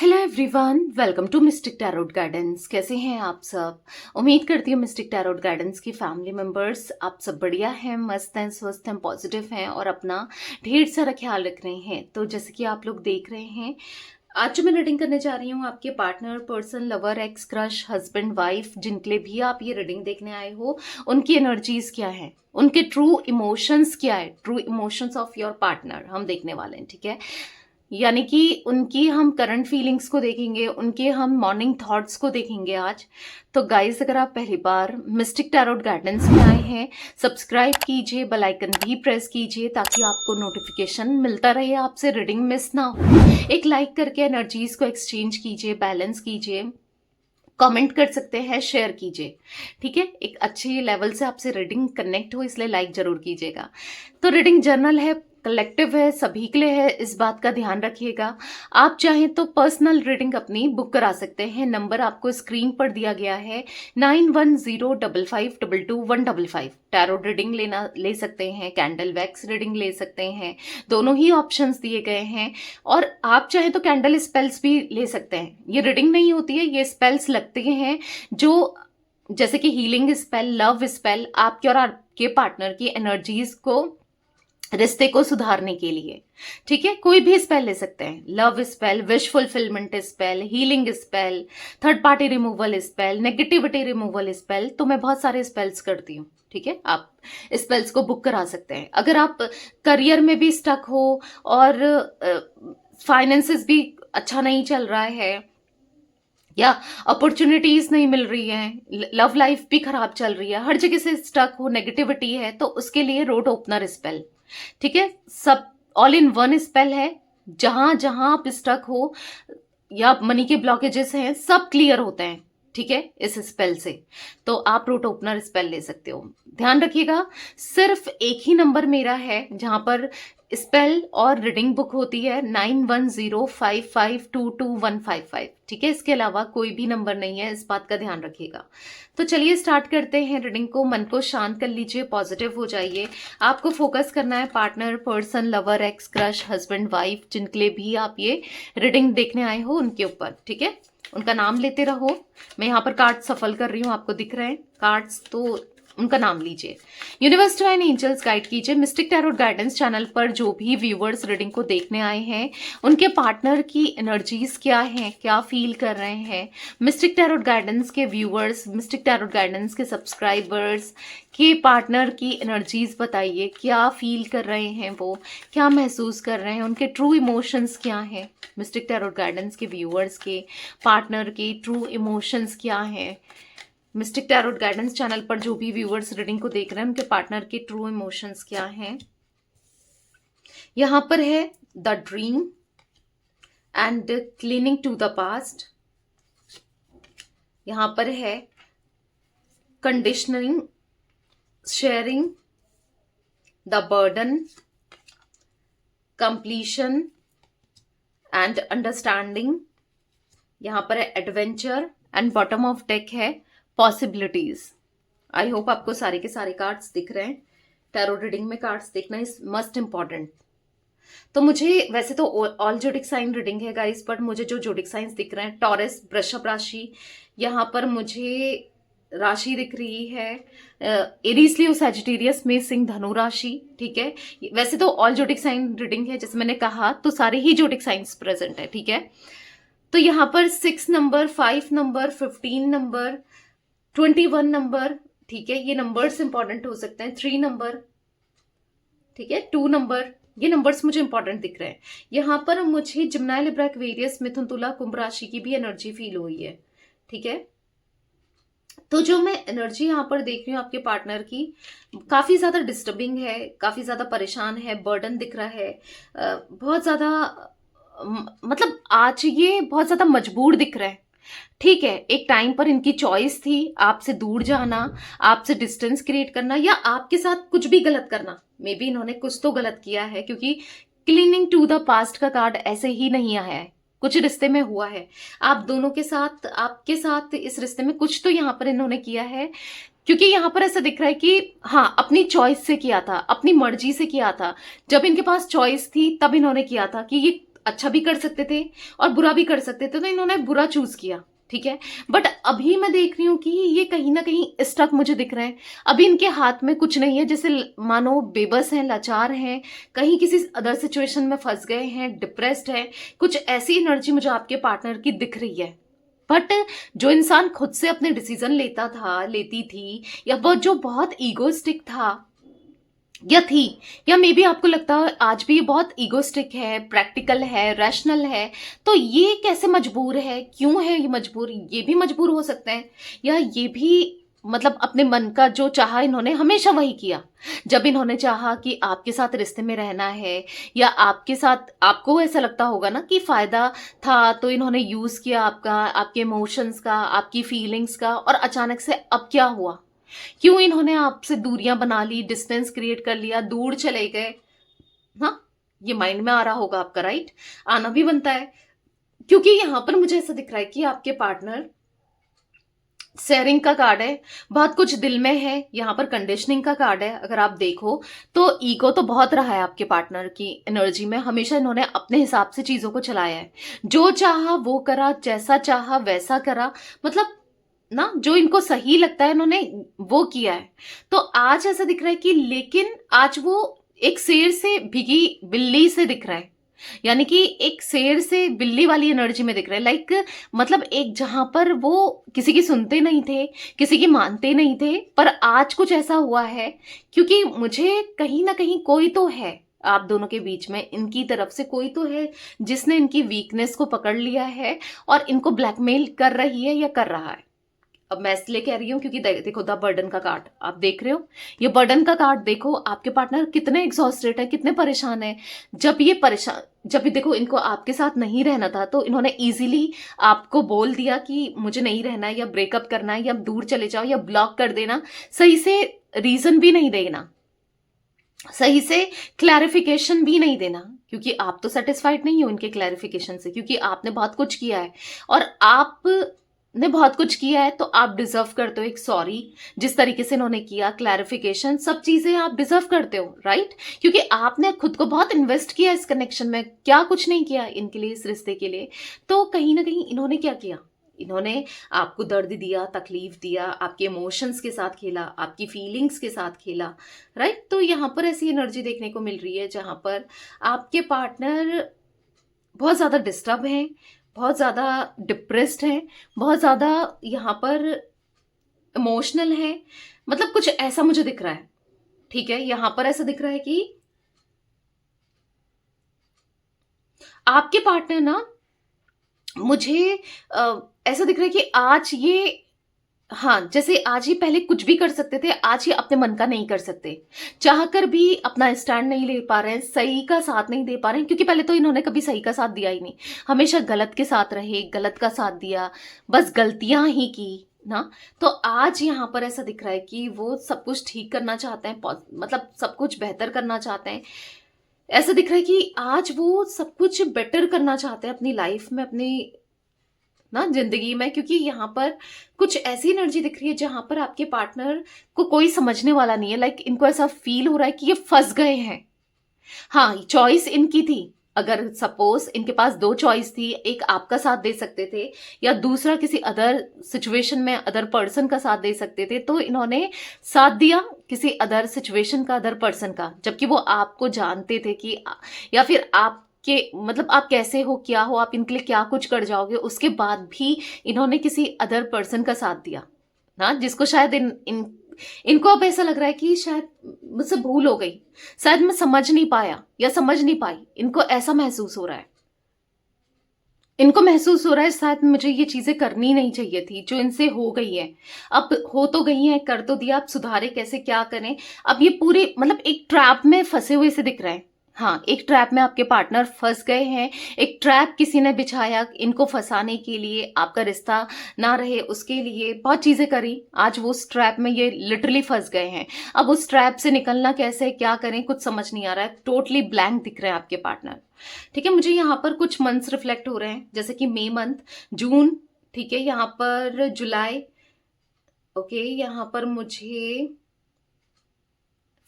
Hello everyone, welcome to mystic tarot guidance. कैसे हैं आप सब? उम्मीद करती हूँ मिस्टिक टैरोट गाइडेंस की फैमिली मेंबर्स आप सब बढ़िया हैं, मस्त हैं, स्वस्थ हैं, पॉजिटिव हैं और अपना ढेर सारा ख्याल रख रहे हैं। तो जैसे कि आप लोग देख रहे हैं, आज जो मैं रीडिंग करने जा रही हूँ आपके partner, person, lover, x, crush, husband, wife, जिनके लिए भी आप ये रीडिंग देखने आए हो, उनकी एनर्जीज क्या है, उनके ट्रू इमोशंस क्या है, true emotions of your partner हम देखने वाले हैं। ठीक है, यानी कि उनकी हम करंट फीलिंग्स को देखेंगे, उनके हम मॉर्निंग थॉट्स को देखेंगे आज। तो गाइस, अगर आप पहली बार मिस्टिक टैरोट गाइडेंस में आए हैं, सब्सक्राइब कीजिए, बेल आइकन भी प्रेस कीजिए ताकि आपको नोटिफिकेशन मिलता रहे, आपसे रीडिंग मिस ना हो। एक लाइक करके एनर्जीज को एक्सचेंज कीजिए, बैलेंस कीजिए, कमेंट कर सकते हैं, शेयर कीजिए। ठीक है, एक अच्छी लेवल से आपसे रीडिंग कनेक्ट हो, इसलिए लाइक जरूर कीजिएगा। तो रीडिंग जर्नल है, कलेक्टिव है, सभी के लिए है, इस बात का ध्यान रखिएगा। आप चाहें तो पर्सनल रीडिंग अपनी बुक करा सकते हैं। नंबर आपको स्क्रीन पर दिया गया है 9105522155। टैरोट रीडिंग ले सकते हैं, कैंडल वैक्स रीडिंग ले सकते हैं, दोनों ही ऑप्शंस दिए गए हैं। और आप चाहें तो कैंडल स्पेल्स भी ले सकते हैं। ये रीडिंग नहीं होती है, ये स्पेल्स लगते हैं जो जैसे कि हीलिंग स्पेल, लव स्पेल, आपके और आपके पार्टनर की एनर्जीज को, रिश्ते को सुधारने के लिए। ठीक है, कोई भी स्पेल ले सकते हैं। Love spell, wish fulfilment spell, healing spell, third party removal spell, negativity removal spell, तो मैं बहुत सारे स्पेल्स करती हूँ। ठीक है, आप स्पेल्स को बुक करा सकते हैं। अगर आप करियर में भी स्टक हो और फाइनेंसेस भी अच्छा नहीं चल रहा है या अपॉर्चुनिटीज नहीं मिल रही हैं, लव लाइफ भी खराब चल रही है, हर जगह से स्टक हो, नेगेटिविटी है, तो उसके लिए रोड ओपनर स्पेल। ठीक है, सब ऑल इन वन स्पेल है। जहां जहां आप स्टक हो या मनी के ब्लॉकेजेस हैं, सब क्लियर होते हैं। ठीक है, इस स्पेल से तो आप रूट ओपनर स्पेल ले सकते हो। ध्यान रखिएगा, सिर्फ एक ही नंबर मेरा है जहां पर स्पेल और रीडिंग बुक होती है, 9105522155। ठीक है, इसके अलावा कोई भी नंबर नहीं है, इस बात का ध्यान रखिएगा। तो चलिए स्टार्ट करते हैं रीडिंग को। मन को शांत कर लीजिए, पॉजिटिव हो जाइए। आपको फोकस करना है partner, person, lover, x, crush, husband, wife, जिनके लिए भी आप ये रीडिंग देखने आए हो, उनके ऊपर। ठीक है, उनका नाम लेते रहो। मैं यहाँ पर कार्ड सफल कर रही हूँ, आपको दिख रहे हैं कार्ड्स, तो उनका नाम लीजिए। यूनिवर्स डिवाइन एंजल्स गाइड कीजिए। मिस्टिक टैरोट गाइडेंस चैनल पर जो भी व्यूअर्स रीडिंग को देखने आए हैं, उनके पार्टनर की एनर्जीज क्या हैं, क्या फील कर रहे हैं। मिस्टिक टैरोट गाइडेंस के व्यूअर्स, मिस्टिक टैरोट गाइडेंस के सब्सक्राइबर्स के पार्टनर की एनर्जीज बताइए, क्या फील कर रहे हैं, वो क्या महसूस कर रहे हैं, उनके ट्रू इमोशंस क्या हैं। मिस्टिक टैरोट गाइडेंस के व्यूअर्स के पार्टनर के ट्रू इमोशंस क्या हैं। मिस्टिक टैरोट गाइडेंस चैनल पर जो भी व्यूअर्स रीडिंग को देख रहे हैं, उनके पार्टनर के ट्रू इमोशंस क्या हैं। यहां पर है the dream and cleaning to the past. यहां पर है conditioning, sharing, the burden, completion and understanding. यहां पर है adventure and bottom of deck है पॉसिबिलिटीज। आई होप आपको सारे के सारे कार्ड्स दिख रहे हैं। टैरो रीडिंग में कार्ड्स देखना इज मस्ट इम्पॉर्टेंट। तो मुझे वैसे तो ऑल जोडिक साइन रीडिंग है गाइस, बट मुझे जो जोडिक साइंस दिख रहे हैं, टॉरस, वृषभ राशि, यहाँ पर मुझे राशि दिख रही है एरीज, लियो, सैजिटेरियस में सिंह, धनु राशि। ठीक है, वैसे तो ऑल जोडिक साइन रीडिंग है, जैसे मैंने कहा, तो सारे ही जोडिक साइंस प्रेजेंट है। ठीक है, तो यहाँ पर 6 नंबर, 5 नंबर, 15 नंबर, 21 नंबर। ठीक है, ये नंबर्स इंपॉर्टेंट हो सकते हैं। 3 नंबर, ठीक है, 2 नंबर, ये नंबर्स मुझे इंपॉर्टेंट दिख रहे हैं। यहाँ पर मुझे जिम्नाई, लिब्रा, एक्वेरियस, मिथुन, तुला, कुंभ राशि की भी एनर्जी फील हुई है। ठीक है, तो जो मैं एनर्जी यहाँ पर देख रही हूँ आपके पार्टनर की, काफी ज्यादा डिस्टर्बिंग है, काफी ज्यादा परेशान है, बर्डन दिख रहा है, बहुत ज्यादा, मतलब आज ये बहुत ज्यादा मजबूर दिख रहा है। ठीक है, एक टाइम पर इनकी चॉइस थी आपसे दूर जाना, आपसे डिस्टेंस क्रिएट करना, या आपके साथ कुछ भी गलत करना। मे बी इन्होंने कुछ तो गलत किया है, क्योंकि क्लीनिंग टू द पास्ट का कार्ड ऐसे ही नहीं आया है, कुछ रिश्ते में हुआ है। आप दोनों के साथ, आपके साथ इस रिश्ते में कुछ तो यहाँ पर इन्होंने किया है, क्योंकि यहाँ पर ऐसा दिख रहा है कि हाँ, अपनी चॉइस से किया था, अपनी मर्जी से किया था। जब इनके पास चॉइस थी तब इन्होंने किया था कि ये अच्छा भी कर सकते थे और बुरा भी कर सकते थे, तो इन्होंने बुरा चूज किया, ठीक है। बट अभी मैं देख रही हूँ कि ये कहीं ना कहीं स्टक मुझे दिख रहे हैं। अभी इनके हाथ में कुछ नहीं है, जैसे मानो बेबस हैं, लाचार हैं, कहीं किसी अदर सिचुएशन में फंस गए हैं, डिप्रेस्ड है, कुछ ऐसी एनर्जी मुझे आपके पार्टनर की दिख रही है। बट जो इंसान खुद से अपने डिसीजन लेता था, लेती थी, या वो जो बहुत ईगोस्टिक था या थी, या मे बी आपको लगता है आज भी ये बहुत ईगोस्टिक है, प्रैक्टिकल है, रैशनल है, तो ये कैसे मजबूर है, क्यों है ये मजबूर? ये भी मजबूर हो सकते हैं, या ये भी मतलब अपने मन का जो चाहा इन्होंने हमेशा वही किया। जब इन्होंने चाहा कि आपके साथ रिश्ते में रहना है, या आपके साथ आपको ऐसा लगता होगा ना कि फायदा था, तो इन्होंने यूज किया आपका, आपके इमोशंस का, आपकी फीलिंग्स का, और अचानक से अब क्या हुआ? क्यों इन्होंने आपसे दूरियां बना ली, डिस्टेंस क्रिएट कर लिया, दूर चले गए? हाँ, ये माइंड में आ रहा होगा आपका, राइट? आना भी बनता है, क्योंकि यहां पर मुझे ऐसा दिख रहा है कि आपके पार्टनर शेयरिंग का कार्ड है, बहुत कुछ दिल में है। यहाँ पर कंडीशनिंग का कार्ड है। अगर आप देखो तो ईगो तो बहुत रहा है आपके पार्टनर की एनर्जी में, हमेशा इन्होंने अपने हिसाब से चीजों को चलाया है, जो चाहा वो करा, जैसा चाहा वैसा करा, मतलब ना जो इनको सही लगता है इन्होंने वो किया है। तो आज ऐसा दिख रहा है कि, लेकिन आज वो एक शेर से भिगी बिल्ली से दिख रहा है, यानी कि एक शेर से बिल्ली वाली एनर्जी में दिख रहा है। लाइक मतलब एक जहां पर वो किसी की सुनते नहीं थे, किसी की मानते नहीं थे, पर आज कुछ ऐसा हुआ है, क्योंकि मुझे कहीं ना कहीं कोई तो है आप दोनों के बीच में, इनकी तरफ से कोई तो है जिसने इनकी वीकनेस को पकड़ लिया है और इनको ब्लैकमेल कर रही है या कर रहा है। अब मैं इसलिए कह रही हूँ क्योंकि देखो द बर्डन का कार्ड आप देख रहे हो, ये बर्डन का कार्ड देखो, आपके पार्टनर कितने एग्जॉस्टेड है, कितने परेशान है। जब भी देखो इनको आपके साथ नहीं रहना था, तो इन्होंने इजीली आपको बोल दिया कि मुझे नहीं रहना है, या ब्रेकअप करना है, या दूर चले जाओ, या ब्लॉक कर देना, सही से रीजन भी नहीं देना, सही से क्लैरिफिकेशन भी नहीं देना, क्योंकि आप तो सेटिस्फाइड नहीं हो इनके क्लैरिफिकेशन से, क्योंकि आपने बहुत कुछ किया है, और आपने बहुत कुछ किया है तो आप डिजर्व करते हो एक सॉरी। जिस तरीके से इन्होंने किया, क्लैरिफिकेशन, सब चीजें आप डिजर्व करते हो, राइट? क्योंकि आपने खुद को बहुत इन्वेस्ट किया इस कनेक्शन में, क्या कुछ नहीं किया इनके लिए, इस रिश्ते के लिए। तो कहीं ना कहीं इन्होंने क्या किया, इन्होंने आपको दर्द दिया, तकलीफ दिया, आपके इमोशंस के साथ खेला, आपकी फीलिंग्स के साथ खेला, राइट? तो यहाँ पर ऐसी एनर्जी देखने को मिल रही है जहां पर आपके पार्टनर बहुत ज्यादा डिस्टर्ब हैं, बहुत ज्यादा डिप्रेस्ड हैं, बहुत ज्यादा यहाँ पर इमोशनल हैं, मतलब कुछ ऐसा मुझे दिख रहा है, ठीक है। यहां पर ऐसा दिख रहा है कि आपके पार्टनर ना, मुझे ऐसा दिख रहा है कि आज ये, हाँ, जैसे आज ही पहले कुछ भी कर सकते थे, आज ही अपने मन का नहीं कर सकते, चाहकर भी अपना स्टैंड नहीं ले पा रहे हैं, सही का साथ नहीं दे पा रहे हैं, क्योंकि पहले तो इन्होंने कभी सही का साथ दिया ही नहीं, हमेशा गलत के साथ रहे, गलत का साथ दिया, बस गलतियां ही की ना। तो आज यहाँ पर ऐसा दिख रहा है कि वो सब कुछ ठीक करना चाहते हैं, मतलब सब कुछ बेहतर करना चाहते हैं। ऐसा दिख रहा है कि आज वो सब कुछ बेटर करना चाहते हैं अपनी लाइफ में, अपनी ना जिंदगी में, क्योंकि यहाँ पर कुछ ऐसी एनर्जी दिख रही है जहां पर आपके पार्टनर को कोई समझने वाला नहीं है। लाइक इनको ऐसा फील हो रहा है कि ये फंस गए हैं। हाँ, चॉइस इनकी थी, अगर सपोज इनके पास दो चॉइस थी, एक आपका साथ दे सकते थे, या दूसरा किसी अदर सिचुएशन में अदर पर्सन का साथ दे सकते थे, तो इन्होंने साथ दिया किसी अदर सिचुएशन का, अदर पर्सन का, जबकि वो आपको जानते थे कि, या फिर आप के मतलब आप कैसे हो, क्या हो, आप इनके लिए क्या कुछ कर जाओगे, उसके बाद भी इन्होंने किसी अदर पर्सन का साथ दिया ना, जिसको शायद इनको अब ऐसा लग रहा है कि शायद मुझसे भूल हो गई, शायद मैं समझ नहीं पाया या समझ नहीं पाई, इनको ऐसा महसूस हो रहा है। इनको महसूस हो रहा है शायद मुझे ये चीजें करनी नहीं चाहिए थी जो इनसे हो गई है, अब हो तो गई है, कर तो दिया, अब सुधारे कैसे, क्या करें। अब ये पूरे मतलब एक ट्रैप में फंसे हुए से दिख रहे हैं। हाँ, एक ट्रैप में आपके पार्टनर फंस गए हैं, एक ट्रैप किसी ने बिछाया इनको फंसाने के लिए, आपका रिश्ता ना रहे उसके लिए, बहुत चीजें करी, आज वो उस ट्रैप में ये लिटरली फंस गए हैं। अब उस ट्रैप से निकलना कैसे, क्या करें, कुछ समझ नहीं आ रहा है, टोटली ब्लैंक दिख रहे हैं आपके पार्टनर, ठीक है। मुझे यहाँ पर कुछ मंथ्स रिफ्लेक्ट हो रहे हैं, जैसे कि मई मंथ, जून, ठीक है, यहाँ पर जुलाई, ओके, यहाँ पर मुझे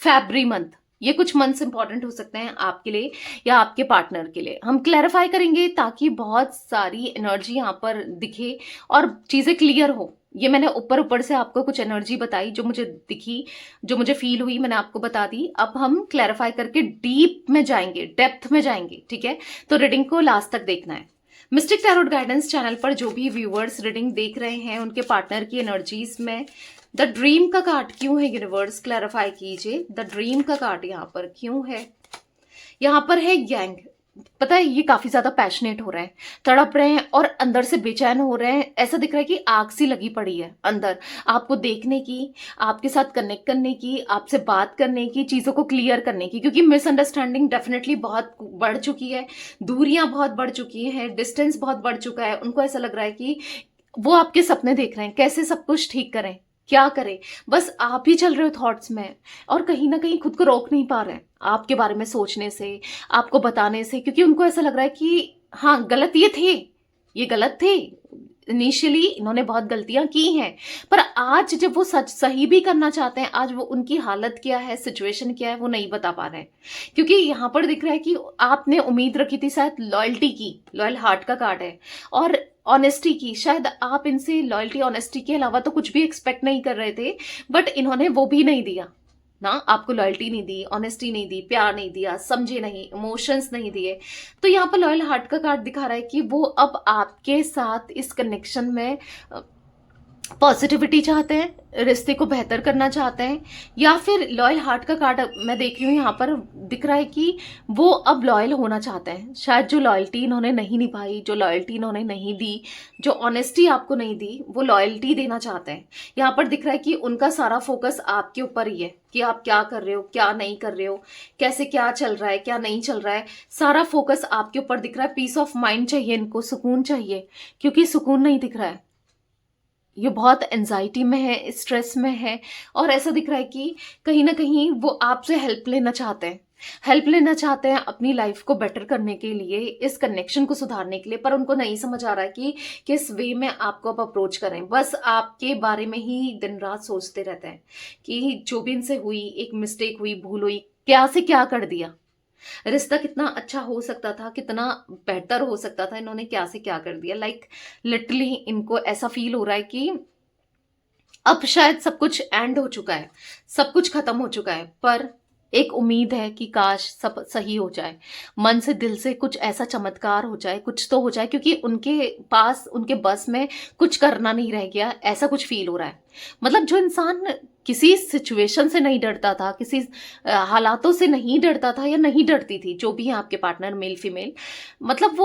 फैब्री मंथ, ये कुछ मंथ्स इंपॉर्टेंट हो सकते हैं आपके लिए या आपके पार्टनर के लिए। हम क्लैरिफाई करेंगे ताकि बहुत सारी एनर्जी यहाँ पर दिखे और चीजें क्लियर हो। ये मैंने ऊपर ऊपर से आपको कुछ एनर्जी बताई जो मुझे दिखी, जो मुझे फील हुई, मैंने आपको बता दी। अब हम क्लैरिफाई करके डीप में जाएंगे, डेप्थ में जाएंगे, ठीक है? तो रीडिंग को लास्ट तक देखना है। मिस्टिक टैरोट गाइडेंस चैनल पर जो भी व्यूअर्स रीडिंग देख रहे हैं उनके पार्टनर की एनर्जीज में द ड्रीम का कार्ड क्यों है, यूनिवर्स क्लैरिफाई कीजिए। द ड्रीम का कार्ड यहाँ पर क्यों है? यहाँ पर है यंग। पता है ये काफी ज्यादा पैशनेट हो रहे हैं, तड़प रहे हैं और अंदर से बेचैन हो रहे हैं। ऐसा दिख रहा है कि आग सी लगी पड़ी है अंदर, आपको देखने की, आपके साथ कनेक्ट करने की, आपसे बात करने की, चीजों को क्लियर करने की। क्योंकि मिसअंडरस्टैंडिंग डेफिनेटली बहुत बढ़ चुकी है, दूरियां बहुत बढ़ चुकी हैं, डिस्टेंस बहुत बढ़ चुका है। उनको ऐसा लग रहा है कि वो आपके सपने देख रहे हैं, कैसे सब कुछ ठीक करें, क्या करें, बस आप ही चल रहे हो थॉट्स में और कहीं ना कहीं खुद को रोक नहीं पा रहे हैं आपके बारे में सोचने से, आपको बताने से। क्योंकि उनको ऐसा लग रहा है कि हाँ गलत ये थे, ये गलत थे, इनिशियली इन्होंने बहुत गलतियां की हैं, पर आज जब वो सच सही भी करना चाहते हैं, आज वो उनकी हालत क्या है, सिचुएशन क्या है, वो नहीं बता पा रहे हैं। क्योंकि यहाँ पर दिख रहा है कि आपने उम्मीद रखी थी शायद लॉयल्टी की, लॉयल हार्ट का कार्ड है, और ऑनेस्टी की। शायद आप इनसे लॉयल्टी ऑनेस्टी के अलावा तो कुछ भी एक्सपेक्ट नहीं कर रहे थे, बट इन्होंने वो भी नहीं दिया ना, आपको लॉयल्टी नहीं दी, ऑनेस्टी नहीं दी, प्यार नहीं दिया, समझे नहीं, इमोशंस नहीं दिए। तो यहाँ पर लॉयल हार्ट का कार्ड दिखा रहा है कि वो अब आपके साथ इस कनेक्शन में पॉजिटिविटी चाहते हैं, रिश्ते को बेहतर करना चाहते हैं। या फिर लॉयल हार्ट का कार्ड मैं देख रही हूँ यहाँ पर दिख रहा है कि वो अब लॉयल होना चाहते हैं। शायद जो लॉयल्टी इन्होंने नहीं निभाई, जो लॉयल्टी इन्होंने नहीं दी, जो ऑनेस्टी आपको नहीं दी, वो लॉयल्टी देना चाहते हैं। यहाँ पर दिख रहा है कि उनका सारा फोकस आपके ऊपर ही है कि आप क्या कर रहे हो, क्या नहीं कर रहे हो, कैसे क्या चल रहा है, क्या नहीं चल रहा है। सारा फोकस आपके ऊपर दिख रहा है। पीस ऑफ माइंड चाहिए इनको, सुकून चाहिए, क्योंकि सुकून नहीं दिख रहा है। ये बहुत एंजाइटी में है, स्ट्रेस में है, और ऐसा दिख रहा है कि कहीं ना कहीं वो आपसे हेल्प लेना चाहते हैं, हेल्प लेना चाहते हैं अपनी लाइफ को बेटर करने के लिए, इस कनेक्शन को सुधारने के लिए। पर उनको नहीं समझ आ रहा है कि किस वे में आपको अब अप्रोच करें। बस आपके बारे में ही दिन रात सोचते रहते हैं कि जो भी इनसे हुई, एक मिस्टेक हुई, भूल हुई, क्या से क्या कर दिया, रिश्ता कितना अच्छा हो सकता था, कितना बेहतर हो सकता था, इन्होंने क्या से क्या कर दिया। लाइक लिटरली इनको ऐसा फील हो रहा है कि अब शायद सब कुछ एंड हो चुका है, सब कुछ खत्म हो चुका है, पर एक उम्मीद है कि काश सब सही हो जाए, मन से दिल से कुछ ऐसा चमत्कार हो जाए, कुछ तो हो जाए। क्योंकि उनके पास, उनके बस में कुछ करना नहीं रह गया, ऐसा कुछ फील हो रहा है। मतलब जो इंसान किसी सिचुएशन से नहीं डरता था, किसी हालातों से नहीं डरता था या नहीं डरती थी, जो भी है आपके पार्टनर मेल फीमेल, मतलब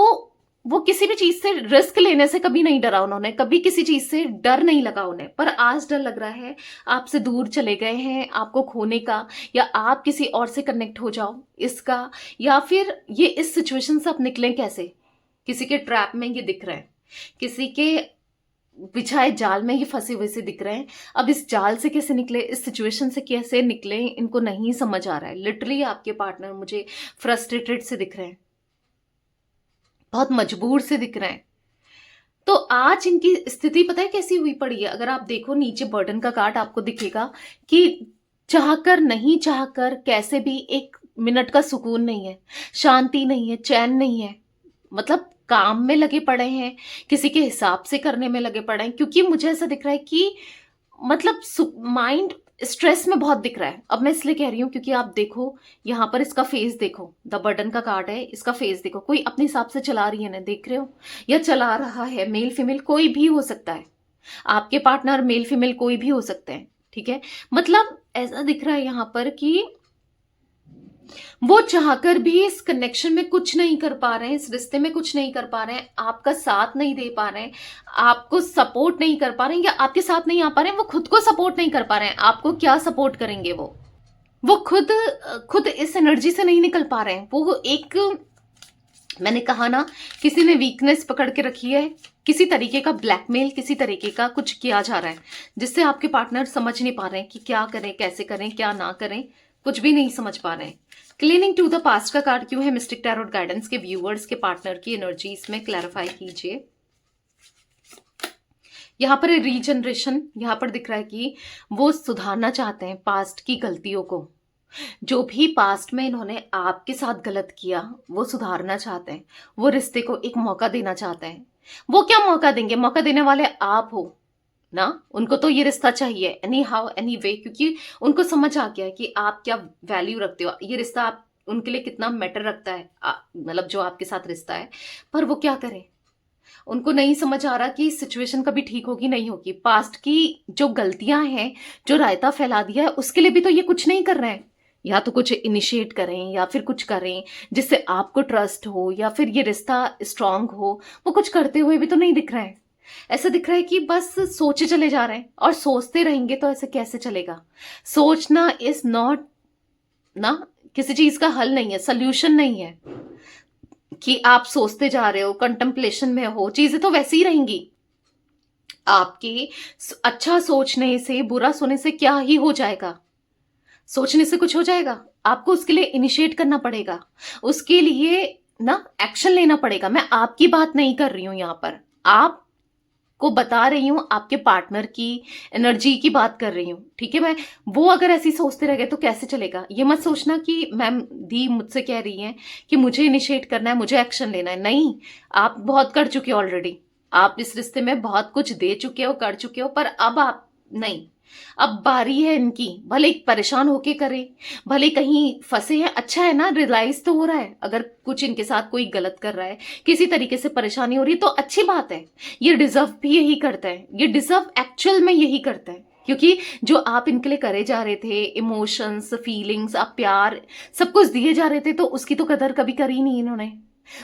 वो किसी भी चीज से रिस्क लेने से कभी नहीं डरा उन्होंने, कभी किसी चीज से डर नहीं लगा उन्हें। पर आज डर लग रहा है, आपसे दूर चले गए हैं आपको खोने का, या आप किसी और से कनेक्ट हो जाओ इसका, या फिर ये इस सिचुएशन से आप निकलें कैसे। किसी के ट्रैप में ये दिख रहे हैं, किसी के बिछाए जाल में ये फंसे हुए से दिख रहे हैं। अब इस जाल से कैसे निकले, इस सिचुएशन से कैसे निकले, इनको नहीं समझ आ रहा है। लिटरली आपके पार्टनर मुझे फ्रस्ट्रेटेड से दिख रहे हैं, बहुत मजबूर से दिख रहे हैं। तो आज इनकी स्थिति पता है कैसी हुई पड़ी है। अगर आप देखो नीचे बर्डन का कार्ड आपको दिखेगा कि चाहकर नहीं चाहकर कैसे भी एक मिनट का सुकून नहीं है, शांति नहीं है, चैन नहीं है। मतलब काम में लगे पड़े हैं, किसी के हिसाब से करने में लगे पड़े हैं। क्योंकि मुझे ऐसा दिख रहा है कि मतलब माइंड स्ट्रेस में बहुत दिख रहा है। अब मैं इसलिए कह रही हूँ क्योंकि आप देखो यहाँ पर इसका फेस देखो, द बटन का कार्ड है, इसका फेस देखो। कोई अपने हिसाब से चला रही है ना, देख रहे हो, या चला रहा है। मेल फीमेल कोई भी हो सकता है, आपके पार्टनर मेल फीमेल कोई भी हो सकते हैं, ठीक है। मतलब ऐसा दिख रहा है यहाँ पर कि वो चाहकर भी इस कनेक्शन में कुछ नहीं कर पा रहे हैं, इस रिश्ते में कुछ नहीं कर पा रहे हैं, आपका साथ नहीं दे पा रहे हैं, आपको सपोर्ट नहीं कर पा रहे हैं, या आपके साथ नहीं आ पा रहे हैं। वो खुद को सपोर्ट नहीं कर पा रहे हैं, आपको क्या सपोर्ट करेंगे। वो खुद इस एनर्जी से नहीं निकल पा रहे हैं। वो एक, मैंने कहा ना, किसी ने वीकनेस पकड़ के रखी है, किसी तरीके का ब्लैकमेल, किसी तरीके का कुछ किया जा रहा है, जिससे आपके पार्टनर समझ नहीं पा रहे हैं कि क्या करें, कैसे करें, क्या ना करें, कुछ भी नहीं समझ पा रहे हैं। क्लीनिंग टू द पास्ट का कार्ड क्यों है मिस्टिक टैरोट गाइडेंस के व्यूअर्स के पार्टनर की एनर्जी इसमें क्लैरिफाई कीजिए। यहाँ पर रीजनरेशन, यहाँ पर दिख रहा है कि वो सुधारना चाहते हैं पास्ट की गलतियों को, जो भी पास्ट में इन्होंने आपके साथ गलत किया, वो सुधारना चाहते हैं। वो रिश्ते को एक मौका देना चाहते हैं। वो क्या मौका देंगे? मौका देने वाले आप हो ना। उनको तो ये रिश्ता चाहिए एनी हाउ एनी वे, क्योंकि उनको समझ आ गया है कि आप क्या वैल्यू रखते हो, ये रिश्ता आप उनके लिए कितना मैटर रखता है, मतलब जो आपके साथ रिश्ता है। पर वो क्या करें? उनको नहीं समझ आ रहा कि सिचुएशन कभी ठीक होगी नहीं होगी। पास्ट की जो गलतियां हैं, जो रायता फैला दिया है, उसके लिए भी तो ये कुछ नहीं कर रहे हैं। या तो कुछ इनिशिएट करें या फिर कुछ करें जिससे आपको ट्रस्ट हो या फिर ये रिश्ता स्ट्रांग हो। वो कुछ करते हुए भी तो नहीं दिख रहा है। ऐसा दिख रहा है कि बस सोचे चले जा रहे हैं, और सोचते रहेंगे तो ऐसे कैसे चलेगा? सोचना इज नॉट ना, किसी चीज का हल नहीं है, सोल्यूशन नहीं है कि आप सोचते जा रहे हो, कंटेम्पलेशन में हो, चीजें तो वैसे ही रहेंगी। आपके अच्छा सोचने से, बुरा सोचने से क्या ही हो जाएगा? सोचने से कुछ हो जाएगा? आपको उसके लिए इनिशिएट करना पड़ेगा, उसके लिए ना एक्शन लेना पड़ेगा। मैं आपकी बात नहीं कर रही हूं यहां पर, आप को बता रही हूं, आपके पार्टनर की एनर्जी की बात कर रही हूं, ठीक है? मैं वो अगर ऐसी सोचते रह गए तो कैसे चलेगा? ये मत सोचना कि मैम दी मुझसे कह रही हैं कि मुझे इनिशिएट करना है, मुझे एक्शन लेना है। नहीं, आप बहुत कर चुके हो ऑलरेडी। आप इस रिश्ते में बहुत कुछ दे चुके हो, कर चुके हो, पर अब आप नहीं। अब बारी है इनकी, भले ही परेशान होके करें, भले कहीं फंसे हैं। अच्छा है ना, रियलाइज तो हो रहा है अगर कुछ इनके साथ कोई गलत कर रहा है, किसी तरीके से परेशानी हो रही है, तो अच्छी बात है। ये डिजर्व भी यही करता है, ये डिजर्व एक्चुअल में यही करता है। क्योंकि जो आप इनके लिए करे जा रहे थे, इमोशंस, फीलिंग्स, आप प्यार, सब कुछ दिए जा रहे थे, तो उसकी तो कदर कभी करी नहीं इन्होंने।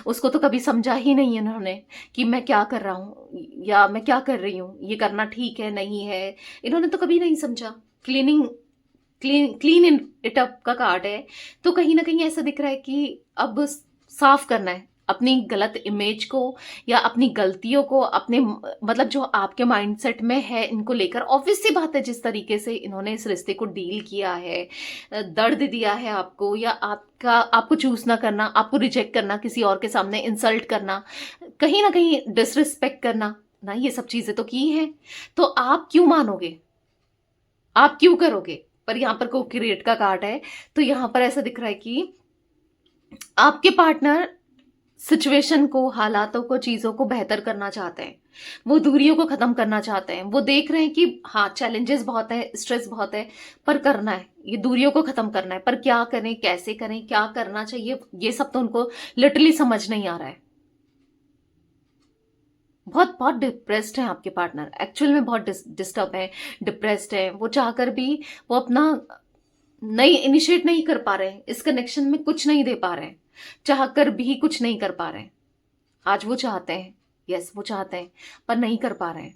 उसको तो कभी समझा ही नहीं इन्होंने कि मैं क्या कर रहा हूँ या मैं क्या कर रही हूँ, ये करना ठीक है नहीं है। इन्होंने तो कभी नहीं समझा। क्लीन इट अप का कार्ड है, तो कहीं ना कहीं ऐसा दिख रहा है कि अब साफ करना है अपनी गलत इमेज को, या अपनी गलतियों को, अपने मतलब जो आपके माइंडसेट में है इनको लेकर। ऑब्वियस सी बात है, जिस तरीके से इन्होंने इस रिश्ते को डील किया है, दर्द दिया है आपको, या आपको चूज ना करना, आपको रिजेक्ट करना, किसी और के सामने इंसल्ट करना, कहीं ना कहीं डिसरिस्पेक्ट करना ना, ये सब चीजें तो की हैं। तो आप क्यों मानोगे? आप क्यों करोगे? पर यहाँ पर को क्रिएट का कार्ड है, तो यहाँ पर ऐसा दिख रहा है कि आपके पार्टनर सिचुएशन को, हालातों को, चीजों को बेहतर करना चाहते हैं। वो दूरियों को खत्म करना चाहते हैं। वो देख रहे हैं कि हाँ, चैलेंजेस बहुत है, स्ट्रेस बहुत है, पर करना है, ये दूरियों को खत्म करना है। पर क्या करें, कैसे करें, क्या करना चाहिए, ये सब तो उनको लिटरली समझ नहीं आ रहा है। बहुत बहुत डिप्रेस्ड है आपके पार्टनर, एक्चुअल में बहुत डिस्टर्ब है, डिप्रेस्ड है। वो चाहकर भी वो अपना नई इनिशिएट नहीं कर पा रहे हैं, इस कनेक्शन में कुछ नहीं दे पा रहे हैं, चाहकर भी कुछ नहीं कर पा रहे हैं। आज वो चाहते हैं, यस वो चाहते हैं, पर नहीं कर पा रहे हैं।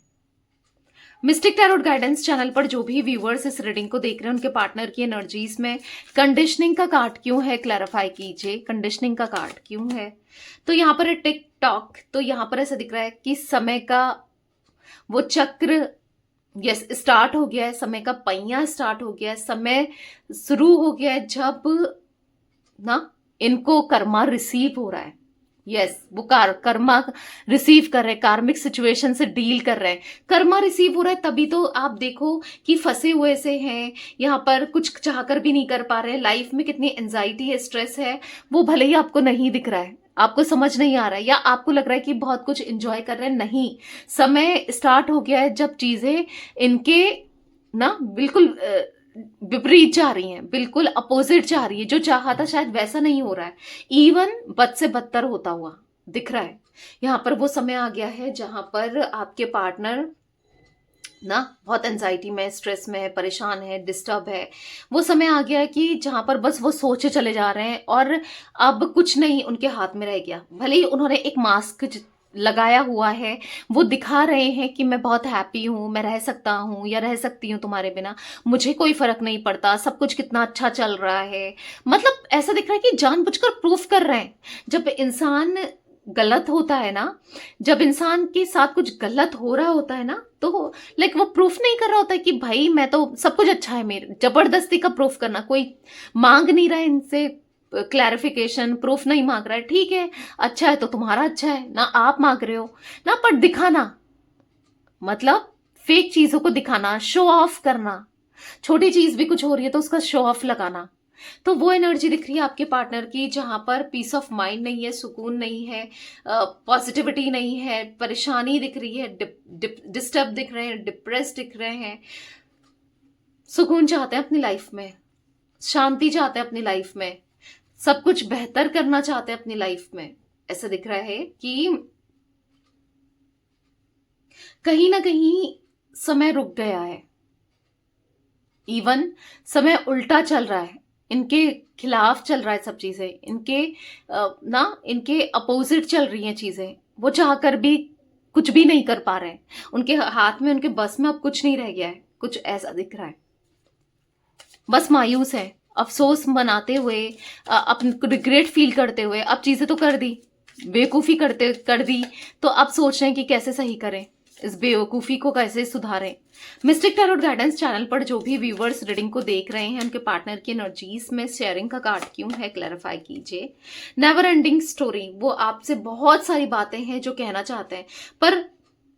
मिस्टिक टैरोट गाइडेंस चैनल पर जो भी व्यूवर्स इस रीडिंग को देख रहे हैं, उनके पार्टनर की एनर्जीज में कंडीशनिंग का कार्ड क्यों है, क्लैरिफाई कीजिए। कंडीशनिंग का कार्ड क्यों है? तो यहाँ पर है टिक टॉक। तो यहाँ पर ऐसा दिख रहा है कि समय का वो चक्र, यस, स्टार्ट हो गया है। समय का पहिया स्टार्ट हो गया है, समय शुरू हो गया है जब ना इनको कर्मा रिसीव हो रहा है। यस, वो कर्मा रिसीव कर रहे हैं, कार्मिक सिचुएशन से डील कर रहे हैं। कर्मा रिसीव हो रहा है, तभी तो आप देखो कि फंसे हुए से हैं यहाँ पर, कुछ चाहकर भी नहीं कर पा रहे हैं। लाइफ में कितनी एंजाइटी है, स्ट्रेस है, वो भले ही आपको नहीं दिख रहा है, आपको समझ नहीं आ रहा है, या आपको लग रहा है कि बहुत कुछ एंजॉय कर रहे हैं। नहीं, समय स्टार्ट हो गया है जब चीजें इनके ना बिल्कुल विपरीत जा रही हैं, बिल्कुल अपोजिट जा रही है। जो चाहा था शायद वैसा नहीं हो रहा है, इवन बद से बदतर होता हुआ दिख रहा है। यहाँ पर वो समय आ गया है जहां पर आपके पार्टनर ना बहुत एंजाइटी में, स्ट्रेस में है, परेशान है, डिस्टर्ब है। वो समय आ गया है कि जहां पर बस वो सोचे चले जा रहे हैं, और अब कुछ नहीं उनके हाथ में रह गया। भले ही उन्होंने एक मास्क लगाया हुआ है, वो दिखा रहे हैं कि मैं बहुत हैप्पी हूं, मैं रह सकता हूं या रह सकती हूं तुम्हारे बिना, मुझे कोई फर्क नहीं पड़ता, सब कुछ कितना अच्छा चल रहा है। मतलब ऐसा दिख रहा है कि जानबूझकर प्रूफ कर रहे हैं। जब इंसान गलत होता है ना, जब इंसान के साथ कुछ गलत हो रहा होता है ना, तो लाइक वो प्रूफ नहीं कर रहा होता है कि भाई मैं तो सब कुछ अच्छा है मेरे। जबरदस्ती का प्रूफ करना, कोई मांग नहीं रहा है इनसे क्लैरिफिकेशन, प्रूफ नहीं मांग रहा है। ठीक है, अच्छा है तो तुम्हारा अच्छा है ना, आप मांग रहे हो ना, पर दिखाना मतलब फेक चीजों को दिखाना, शो ऑफ करना। छोटी चीज भी कुछ हो रही है तो उसका शो ऑफ लगाना, तो वो एनर्जी दिख रही है आपके पार्टनर की जहां पर पीस ऑफ माइंड नहीं है, सुकून नहीं है, पॉजिटिविटी नहीं है, परेशानी दिख रही है, डिस्टर्ब दिख रहे हैं, डिप्रेस दिख रहे हैं। सुकून चाहते हैं अपनी लाइफ में, शांति चाहते हैं अपनी लाइफ में, सब कुछ बेहतर करना चाहते हैं अपनी लाइफ में। ऐसा दिख रहा है कि कहीं ना कहीं समय रुक गया है, इवन समय उल्टा चल रहा है, इनके खिलाफ चल रहा है सब चीजें, इनके अपोजिट चल रही हैं चीजें। वो चाहकर भी कुछ भी नहीं कर पा रहे हैं, उनके हाथ में, उनके बस में अब कुछ नहीं रह गया है, कुछ ऐसा दिख रहा है। बस मायूस है, अफसोस मनाते हुए, अपने रिग्रेट फील करते हुए, अब चीजें तो कर दी, बेवकूफी कर दी, तो अब सोच रहे हैं कि कैसे सही करें, इस बेवकूफी को कैसे सुधारें। मिस्टिक टैरोट गाइडेंस चैनल पर जो भी व्यूवर्स रीडिंग को देख रहे हैं, उनके पार्टनर की एनर्जीज में शेयरिंग का कार्ड क्यों है, क्लैरिफाई कीजिए। नेवर एंडिंग स्टोरी, वो आपसे बहुत सारी बातें हैं जो कहना चाहते हैं, पर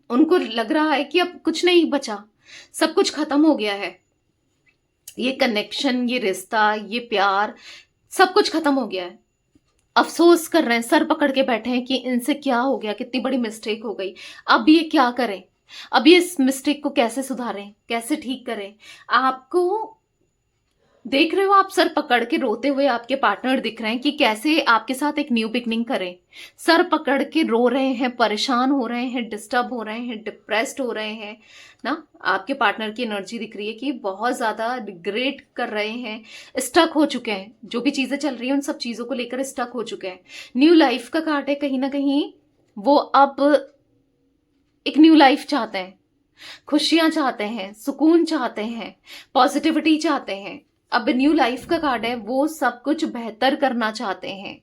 उनको लग रहा है कि अब कुछ नहीं बचा, सब कुछ खत्म हो गया है, ये कनेक्शन, ये रिश्ता, ये प्यार, सब कुछ खत्म हो गया है। अफसोस कर रहे हैं, सर पकड़ के बैठे हैं कि इनसे क्या हो गया, कितनी बड़ी मिस्टेक हो गई, अब ये क्या करें, अब ये इस मिस्टेक को कैसे सुधारें, कैसे ठीक करें। आपको देख रहे हो, आप सर पकड़ के रोते हुए आपके पार्टनर दिख रहे हैं कि कैसे आपके साथ एक न्यू बिगनिंग करें। सर पकड़ के रो रहे हैं, परेशान हो रहे हैं, डिस्टर्ब हो रहे हैं, डिप्रेस्ड हो रहे हैं ना। आपके पार्टनर की एनर्जी दिख रही है कि बहुत ज्यादा रिग्रेट कर रहे हैं, स्टक हो चुके हैं, जो भी चीजें चल रही हैं उन सब चीजों को लेकर स्टक हो चुके हैं। न्यू लाइफ का कार्ड है, कहीं ना कहीं वो अब एक न्यू लाइफ चाहते हैं, खुशियां चाहते हैं, सुकून चाहते हैं, पॉजिटिविटी चाहते हैं। अब न्यू लाइफ का कार्ड है, वो सब कुछ बेहतर करना चाहते हैं,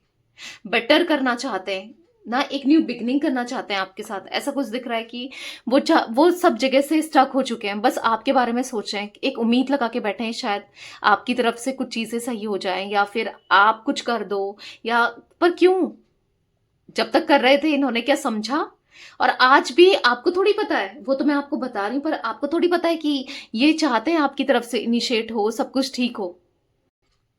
बेटर करना चाहते हैं ना, एक न्यू बिगनिंग करना चाहते हैं आपके साथ। ऐसा कुछ दिख रहा है कि वो सब जगह से स्टक हो चुके हैं, बस आपके बारे में सोच रहे हैं, एक उम्मीद लगा के बैठे हैं, शायद आपकी तरफ से कुछ चीजें सही हो जाएं या फिर आप कुछ कर दो, या पर क्यों, जब तक कर रहे थे इन्होंने क्या समझा। और आज भी आपको थोड़ी पता है, वो तो मैं आपको बता रही हूं, पर आपको थोड़ी पता है कि ये चाहते हैं आपकी तरफ से इनिशिएट हो, सब कुछ ठीक हो।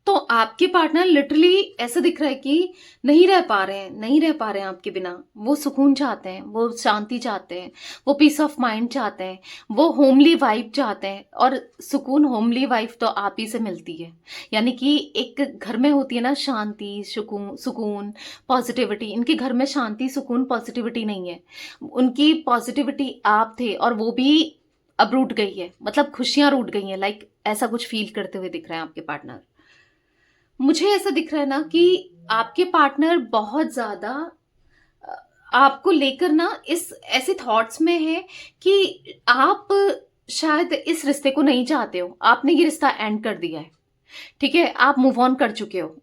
तो आपके पार्टनर लिटरली ऐसा दिख रहा है कि नहीं रह पा रहे हैं, नहीं रह पा रहे हैं आपके बिना। वो सुकून चाहते हैं, वो शांति चाहते हैं, वो पीस ऑफ माइंड चाहते हैं, वो होमली वाइफ चाहते हैं। और सुकून, होमली वाइफ तो आप ही से मिलती है, यानी कि एक घर में होती है ना शांति, सुकून, पॉजिटिविटी। इनके घर में शांति, सुकून, पॉजिटिविटी नहीं है। उनकी पॉजिटिविटी आप थे और वो भी अब रूठ गई है, मतलब खुशियां रूठ गई हैं, लाइक ऐसा कुछ फील करते हुए दिख रहे हैं आपके पार्टनर। मुझे ऐसा दिख रहा है ना कि आपके पार्टनर बहुत ज्यादा आपको लेकर ना इस ऐसे थॉट्स में है कि आप शायद इस रिश्ते को नहीं चाहते हो, आपने ये रिश्ता एंड कर दिया है, ठीक है, आप मूव ऑन कर चुके हो।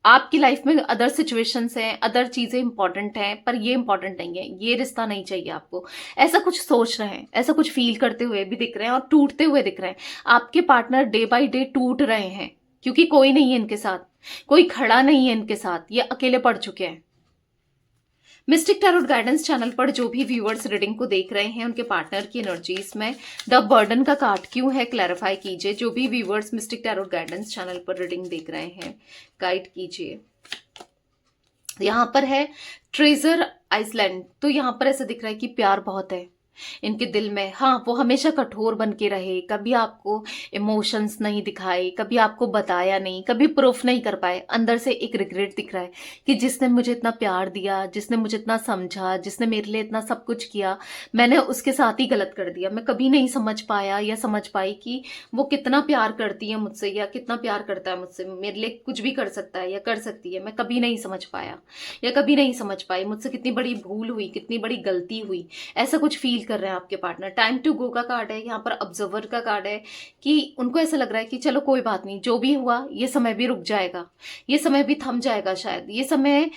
आपकी लाइफ में अदर सिचुएशंस हैं, अदर चीजें इंपॉर्टेंट हैं, पर ये इंपॉर्टेंट नहीं है, ये रिश्ता नहीं चाहिए आपको। ऐसा कुछ सोच रहे हैं, ऐसा कुछ फील करते हुए भी दिख रहे हैं और टूटते हुए दिख रहे हैं। आपके पार्टनर डे बाय डे टूट रहे हैं, क्योंकि कोई नहीं है इनके साथ, कोई खड़ा नहीं है इनके साथ, ये अकेले पड़ चुके हैं। मिस्टिक टैरोट गाइडेंस चैनल पर जो भी व्यूअर्स रीडिंग को देख रहे हैं, उनके पार्टनर की एनर्जीज में द बर्डन का कार्ड क्यों है, क्लैरिफाई कीजिए। जो भी viewers mistake tarot guidance channel पर रीडिंग देख रहे हैं, गाइड कीजिए। यहाँ पर है ट्रेजर आइसलैंड, तो यहाँ पर ऐसा दिख रहा है कि प्यार बहुत है इनके दिल में। हाँ, वो हमेशा कठोर बन के रहे, कभी आपको इमोशंस नहीं दिखाए, कभी आपको बताया नहीं, कभी प्रूफ नहीं कर पाए। अंदर से एक रिग्रेट दिख रहा है कि जिसने मुझे इतना प्यार दिया, जिसने मुझे इतना समझा, जिसने मेरे लिए इतना सब कुछ किया, मैंने उसके साथ ही गलत कर दिया। मैं कभी नहीं समझ पाया या समझ पाई कि वो कितना प्यार करती है मुझसे, या कितना प्यार करता है मुझसे, मेरे लिए कुछ भी कर सकता है या कर सकती है। मैं कभी नहीं समझ पाया या कभी नहीं समझ पाई, मुझसे कितनी बड़ी भूल हुई, कितनी बड़ी गलती हुई, ऐसा कुछ फील कर रहे हैं आपके पार्टनर। टाइम टू गो का कार्ड है, यहाँ पर ऑब्जर्वर का कार्ड है कि उनको ऐसा लग रहा है कि चलो कोई बात नहीं, जो भी हुआ ये समय भी रुक जाएगा, ये समय भी थम जाएगा, शायद ये समय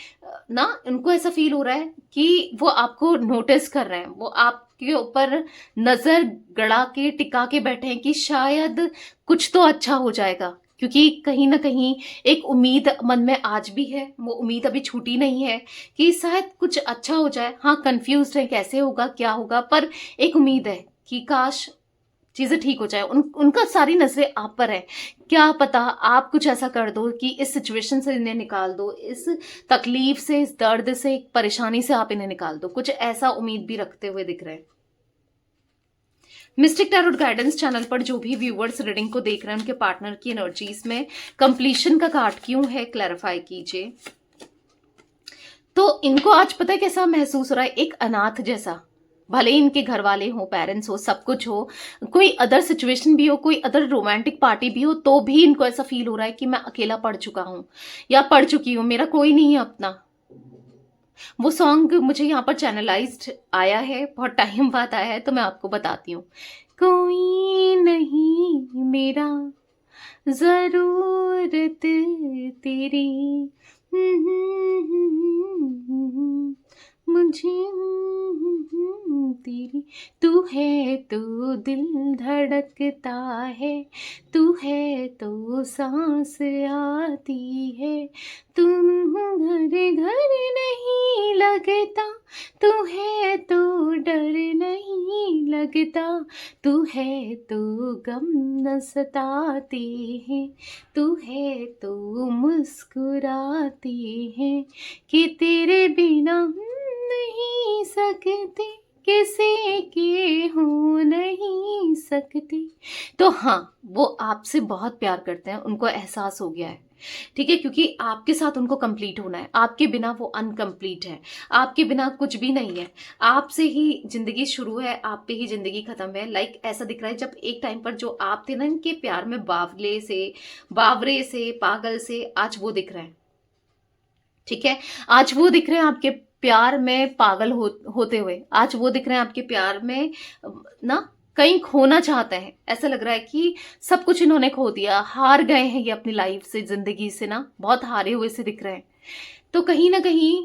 ना, उनको ऐसा फील हो रहा है कि वो आपको नोटिस कर रहे हैं, वो आपके ऊपर नजर गड़ा के टिका के बैठे हैं कि शायद कुछ तो अच्छा हो जाएगा। क्योंकि कहीं ना कहीं एक उम्मीद मन में आज भी है, वो उम्मीद अभी छूटी नहीं है कि शायद कुछ अच्छा हो जाए। हाँ, कंफ्यूज्ड है कैसे होगा, क्या होगा, पर एक उम्मीद है कि काश चीजें ठीक हो जाए। उनका सारी नजरें आप पर है। क्या पता आप कुछ ऐसा कर दो कि इस सिचुएशन से इन्हें निकाल दो, इस तकलीफ से, इस दर्द से, एक परेशानी से आप इन्हें निकाल दो। कुछ ऐसा उम्मीद भी रखते हुए दिख रहे हैं। मिस्टिक टैरोट गाइडेंस चैनल पर जो भी व्यूअर्स रीडिंग को देख रहे हैं, उनके पार्टनर की एनर्जीज में कंप्लीशन का कार्ड क्यों है, क्लैरिफाई कीजिए। तो इनको आज पता है कैसा महसूस हो रहा है, एक अनाथ जैसा। भले ही इनके घर वाले हो, पेरेंट्स हो, सब कुछ हो, कोई अदर सिचुएशन भी हो, कोई अदर रोमांटिक पार्टी भी हो, तो भी इनको ऐसा फील हो रहा है कि मैं अकेला पड़ चुका हूं या पड़ चुकी हूं, मेरा कोई नहीं है अपना। वो सॉन्ग मुझे यहाँ पर चैनलाइज्ड आया है, बहुत टाइम बाद आया है, तो मैं आपको बताती हूँ। कोई नहीं मेरा जरूरत तेरी, मुझे तेरी, तू है तो दिल धड़कता है, तू है तो सांस आती है, तुम घर घर नहीं लगता, तू है तो डर नहीं लगता, तू है तो गम न सताते हैं, तू है तो मुस्कुराते हैं, कि तेरे बिना नहीं सकते, किसी के हो नहीं सकते। तो हाँ, वो आपसे बहुत प्यार करते हैं, उनको एहसास हो गया है, ठीक है, क्योंकि आपके साथ उनको कंप्लीट होना है। आपके बिना वो अनकंप्लीट है, आपके बिना कुछ भी नहीं है। आपसे ही जिंदगी शुरू है, आप पे ही जिंदगी खत्म है। लाइक ऐसा दिख रहा है जब एक टाइम पर जो आप थे ना इनके प्यार में, बावले से, बावरे से, पागल से, आज वो दिख रहे हैं, ठीक है। आज वो दिख रहे हैं आपके प्यार में पागल होते हुए। आज वो दिख रहे हैं आपके प्यार में ना कहीं खोना चाहते हैं। ऐसा लग रहा है कि सब कुछ इन्होंने खो दिया, हार गए हैं ये अपनी लाइफ से, जिंदगी से ना बहुत हारे हुए से दिख रहे हैं। तो कहीं ना कहीं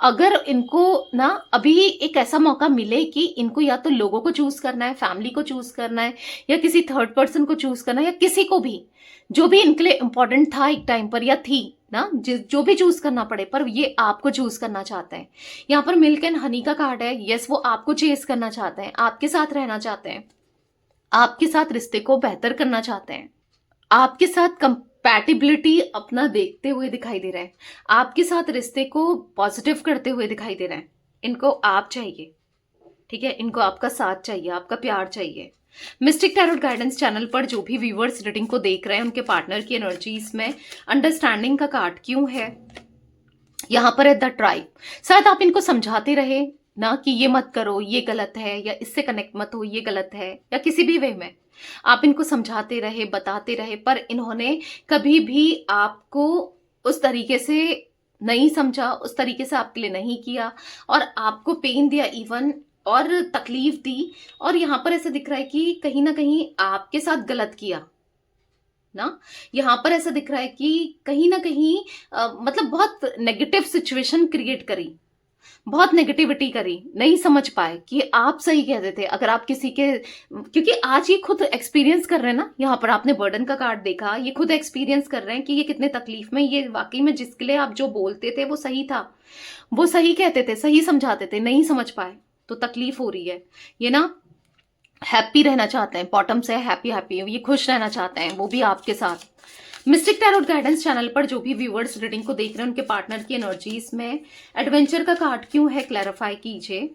अगर इनको ना अभी एक ऐसा मौका मिले कि इनको या तो लोगों को चूज करना है, फैमिली को चूज करना है, या किसी थर्ड पर्सन को चूज करना है, या किसी को भी जो भी इनके लिए इंपॉर्टेंट था एक टाइम पर या थी ना, जो भी चूज करना पड़े, पर ये आपको चूज करना चाहते हैं। यहाँ पर मिल्क एंड हनी का कार्ड है। यस, वो आपको चेस करना चाहते हैं, आपके साथ रहना चाहते हैं, आपके साथ रिश्ते को बेहतर करना चाहते हैं, आपके साथ कंपैटिबिलिटी अपना देखते हुए दिखाई दे रहे हैं, आपके साथ रिश्ते को पॉजिटिव करते हुए दिखाई दे रहे हैं। इनको आप चाहिए, ठीक है, इनको आपका साथ चाहिए, आपका प्यार चाहिए। मिस्टिक टैरोट गाइडेंस चैनल पर जो भी व्यूअर्स रीडिंग को देख रहे हैं, उनके पार्टनर की एनर्जीज में अंडरस्टैंडिंग का कार्ड क्यों है। यहां पर है द ट्राइब। शायद आप इनको समझाते रहे ना कि ये मत करो, ये गलत है, या इससे कनेक्ट मत हो, ये गलत है, या किसी भी वे में आप इनको समझाते रहे, बताते रहे, पर इन्होंने कभी भी आपको उस तरीके से नहीं समझा, उस तरीके से आपके लिए नहीं किया, और आपको पेन दिया इवन, और तकलीफ दी। और यहाँ पर ऐसा दिख रहा है कि कहीं ना कहीं आपके साथ गलत किया ना। यहाँ पर ऐसा दिख रहा है कि कहीं ना कहीं मतलब बहुत नेगेटिव सिचुएशन क्रिएट करी, बहुत नेगेटिविटी करी, नहीं समझ पाए कि आप सही कहते थे। अगर आप किसी के, क्योंकि आज ये खुद एक्सपीरियंस कर रहे हैं ना, यहाँ पर आपने बर्डन का कार्ड देखा, ये खुद एक्सपीरियंस कर रहे हैं कि ये कितने तकलीफ में, ये वाकई में जिसके लिए आप जो बोलते थे वो सही था, वो सही कहते थे, सही समझाते थे, नहीं समझ पाए, तो तकलीफ हो रही है। ये ना हैप्पी रहना चाहते हैं, बॉटम से हैप्पी हैप्पी, ये खुश रहना चाहते हैं, वो भी आपके साथ। मिस्टिक टैरोट गाइडेंस चैनल पर जो भी व्यूअर्स रीडिंग को देख रहे हैं, उनके पार्टनर की एनर्जीज में एडवेंचर का कार्ड क्यों है, क्लैरिफाई कीजिए।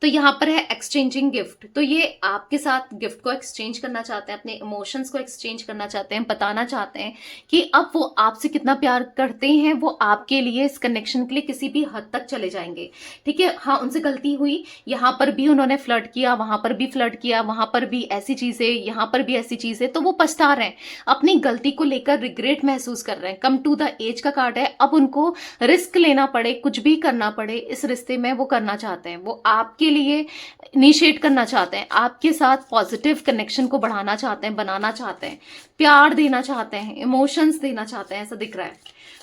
तो यहाँ पर है एक्सचेंजिंग गिफ्ट। तो ये आपके साथ गिफ्ट को एक्सचेंज करना चाहते हैं, अपने इमोशंस को एक्सचेंज करना चाहते हैं, बताना चाहते हैं कि अब वो आपसे कितना प्यार करते हैं, वो आपके लिए, इस कनेक्शन के लिए किसी भी हद तक चले जाएंगे, ठीक है। हाँ, उनसे गलती हुई, यहाँ पर भी उन्होंने फ्लर्ट किया, वहां पर भी फ्लर्ट किया, वहां पर भी ऐसी चीजें, यहाँ पर भी ऐसी चीजें, तो वो पछता रहे हैं, अपनी गलती को लेकर रिग्रेट महसूस कर रहे हैं। कम टू द एज का कार्ड है। अब उनको रिस्क लेना पड़े, कुछ भी करना पड़े इस रिश्ते में, वो करना चाहते हैं, वो आपके लिए इनिशिएट करना चाहते हैं, आपके साथ पॉजिटिव कनेक्शन को बढ़ाना चाहते हैं, बनाना चाहते हैं, प्यार देना चाहते हैं, इमोशंस देना चाहते हैं, ऐसा दिख रहा है।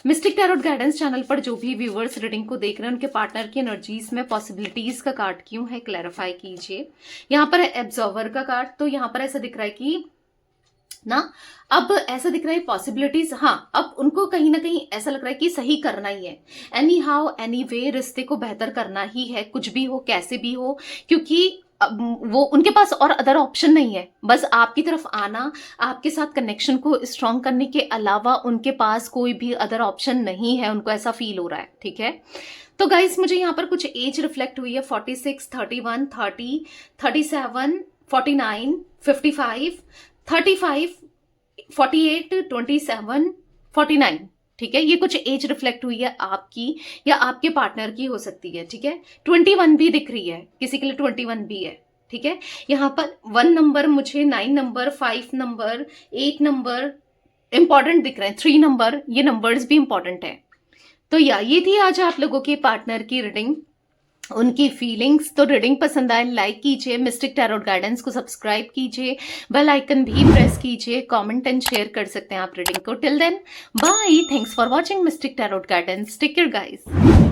मिस्टिक टैरोट गाइडेंस चैनल पर जो भी व्यूअर्स रीडिंग को देख रहे हैं, उनके पार्टनर की एनर्जीज में पॉसिबिलिटीज का कार्ड क्यों है, क्लैरिफाई कीजिए। यहाँ पर है एब्जॉर्वर का कार्ड। तो यहाँ पर ऐसा दिख रहा है कि ना, अब ऐसा दिख रहा है पॉसिबिलिटीज, हाँ, अब उनको कहीं ना कहीं ऐसा लग रहा है कि सही करना ही है, एनी हाउ एनी वे रिश्ते को बेहतर करना ही है, कुछ भी हो, कैसे भी हो, क्योंकि वो उनके पास और अदर ऑप्शन नहीं है, बस आपकी तरफ आना, आपके साथ कनेक्शन को स्ट्रॉन्ग करने के अलावा उनके पास कोई भी अदर ऑप्शन नहीं है, उनको ऐसा फील हो रहा है, ठीक है। तो गाइस मुझे यहाँ पर कुछ एज रिफ्लेक्ट हुई है, 46, 31, 30, 37, 49, 55, 35, 48, 27, 49, ठीक है। ये कुछ एज रिफ्लेक्ट हुई है आपकी या आपके पार्टनर की हो सकती है, ठीक है। 21 भी दिख रही है, किसी के लिए 21 भी है, ठीक है। यहाँ पर 1 नंबर मुझे, 9 नंबर, 5 नंबर, 8 नंबर इंपॉर्टेंट दिख रहे हैं, 3 नंबर, ये नंबर्स भी इंपॉर्टेंट है। तो ये थी आज आप लोगों के पार्टनर की रीडिंग, उनकी फीलिंग्स। तो रीडिंग पसंद आए लाइक कीजिए, मिस्टिक टैरोट गाइडेंस को सब्सक्राइब कीजिए, बेल आइकन भी प्रेस कीजिए, कमेंट एंड शेयर कर सकते हैं आप रीडिंग को। Till then bye, thanks for watching mystic tarot guidance, take care guys.